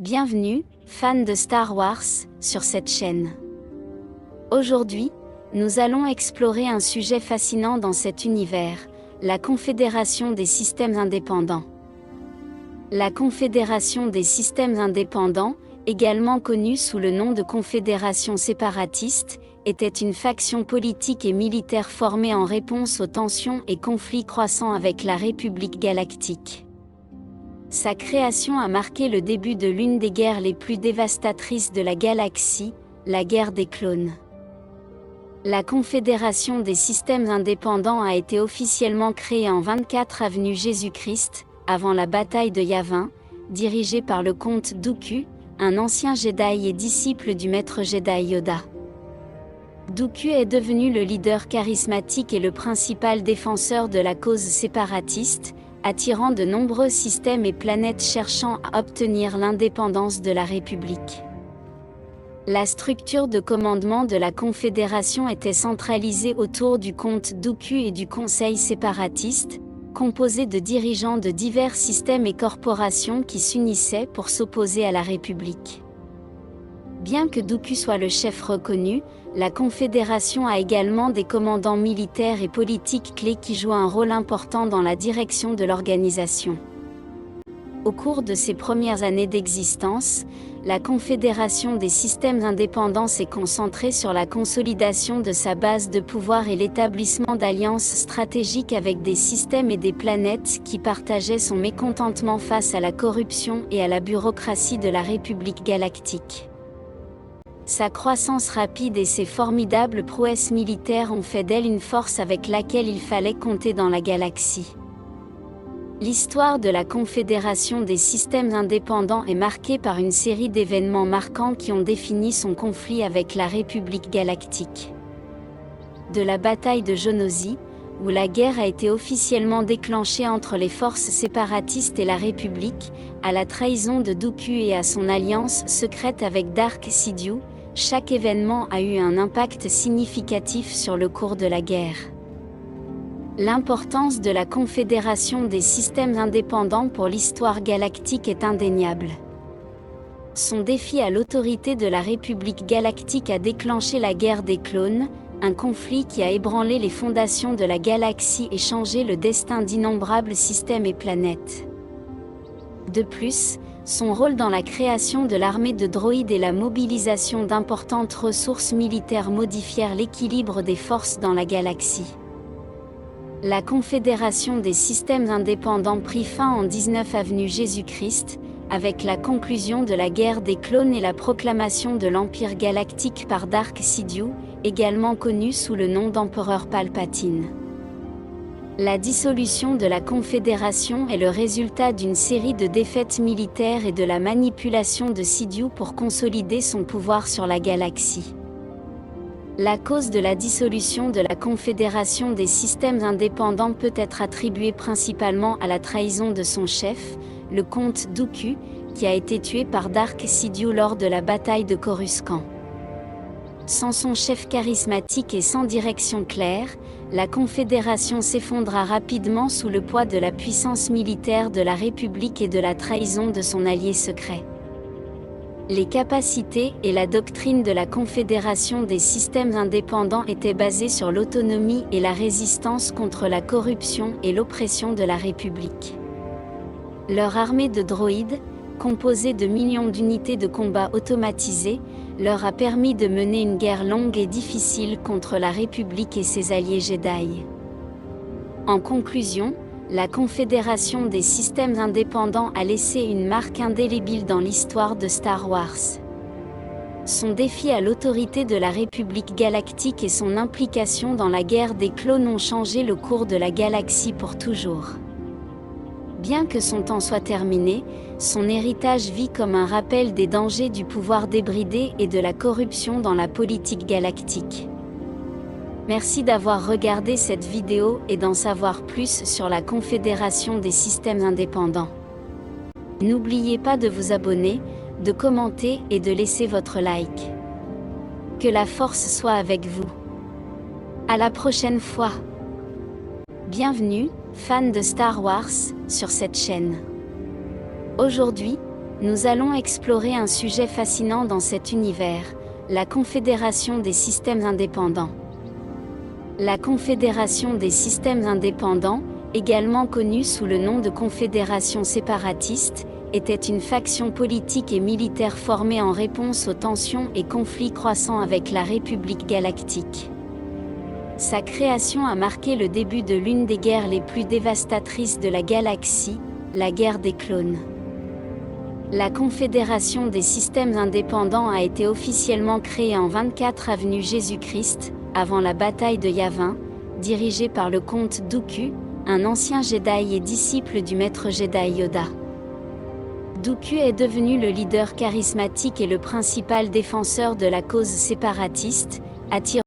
Bienvenue, fans de Star Wars, sur cette chaîne. Aujourd'hui, nous allons explorer un sujet fascinant dans cet univers, la Confédération des systèmes indépendants. La Confédération des systèmes indépendants, également connue sous le nom de Confédération séparatiste, était une faction politique et militaire formée en réponse aux tensions et conflits croissants avec la République galactique. Sa création a marqué le début de l'une des guerres les plus dévastatrices de la galaxie, la guerre des clones. La Confédération des systèmes indépendants a été officiellement créée en 24 avenue Jésus-Christ, avant la bataille de Yavin, dirigée par le comte Dooku, un ancien Jedi et disciple du maître Jedi Yoda. Dooku est devenu le leader charismatique et le principal défenseur de la cause séparatiste, attirant de nombreux systèmes et planètes cherchant à obtenir l'indépendance de la République. La structure de commandement de la Confédération était centralisée autour du comte Dooku et du Conseil séparatiste, composé de dirigeants de divers systèmes et corporations qui s'unissaient pour s'opposer à la République. Bien que Dooku soit le chef reconnu, la Confédération a également des commandants militaires et politiques clés qui jouent un rôle important dans la direction de l'organisation. Au cours de ses premières années d'existence, la Confédération des systèmes indépendants s'est concentrée sur la consolidation de sa base de pouvoir et l'établissement d'alliances stratégiques avec des systèmes et des planètes qui partageaient son mécontentement face à la corruption et à la bureaucratie de la République galactique. Sa croissance rapide et ses formidables prouesses militaires ont fait d'elle une force avec laquelle il fallait compter dans la galaxie. L'histoire de la Confédération des systèmes indépendants est marquée par une série d'événements marquants qui ont défini son conflit avec la République galactique. De la bataille de Geonosis, où la guerre a été officiellement déclenchée entre les forces séparatistes et la République, à la trahison de Dooku et à son alliance secrète avec Dark Sidious, chaque événement a eu un impact significatif sur le cours de la guerre. L'importance de la Confédération des systèmes indépendants pour l'histoire galactique est indéniable. Son défi à l'autorité de la République galactique a déclenché la guerre des clones, un conflit qui a ébranlé les fondations de la galaxie et changé le destin d'innombrables systèmes et planètes. De plus, son rôle dans la création de l'armée de droïdes et la mobilisation d'importantes ressources militaires modifièrent l'équilibre des forces dans la galaxie. La Confédération des systèmes indépendants prit fin en 19 avenue Jésus-Christ, avec la conclusion de la guerre des clones et la proclamation de l'Empire galactique par Dark Sidious, également connu sous le nom d'Empereur Palpatine. La dissolution de la Confédération est le résultat d'une série de défaites militaires et de la manipulation de Sidious pour consolider son pouvoir sur la galaxie. La cause de la dissolution de la Confédération des systèmes indépendants peut être attribuée principalement à la trahison de son chef, le comte Dooku, qui a été tué par Dark Sidious lors de la bataille de Coruscant. Sans son chef charismatique et sans direction claire, la Confédération s'effondra rapidement sous le poids de la puissance militaire de la République et de la trahison de son allié secret. Les capacités et la doctrine de la Confédération des systèmes indépendants étaient basées sur l'autonomie et la résistance contre la corruption et l'oppression de la République. Leur armée de droïdes, composée de millions d'unités de combat automatisées, leur a permis de mener une guerre longue et difficile contre la République et ses alliés Jedi. En conclusion, la Confédération des systèmes indépendants a laissé une marque indélébile dans l'histoire de Star Wars. Son défi à l'autorité de la République galactique et son implication dans la guerre des clones ont changé le cours de la galaxie pour toujours. Bien que son temps soit terminé, son héritage vit comme un rappel des dangers du pouvoir débridé et de la corruption dans la politique galactique. Merci d'avoir regardé cette vidéo et d'en savoir plus sur la Confédération des systèmes indépendants. N'oubliez pas de vous abonner, de commenter et de laisser votre like. Que la force soit avec vous. À la prochaine fois. Bienvenue, fans de Star Wars, sur cette chaîne. Aujourd'hui, Nous allons explorer un sujet fascinant dans cet univers, la Confédération des systèmes indépendants. La Confédération des systèmes indépendants, également connue sous le nom de Confédération séparatiste, était une faction politique et militaire formée en réponse aux tensions et conflits croissants avec la République galactique. Sa création a marqué le début de l'une des guerres les plus dévastatrices de la galaxie, la guerre des clones. La Confédération des systèmes indépendants a été officiellement créée en 24 avenue Jésus-Christ, avant la bataille de Yavin, dirigée par le comte Dooku, un ancien Jedi et disciple du maître Jedi Yoda. Dooku est devenu le leader charismatique et le principal défenseur de la cause séparatiste, attirant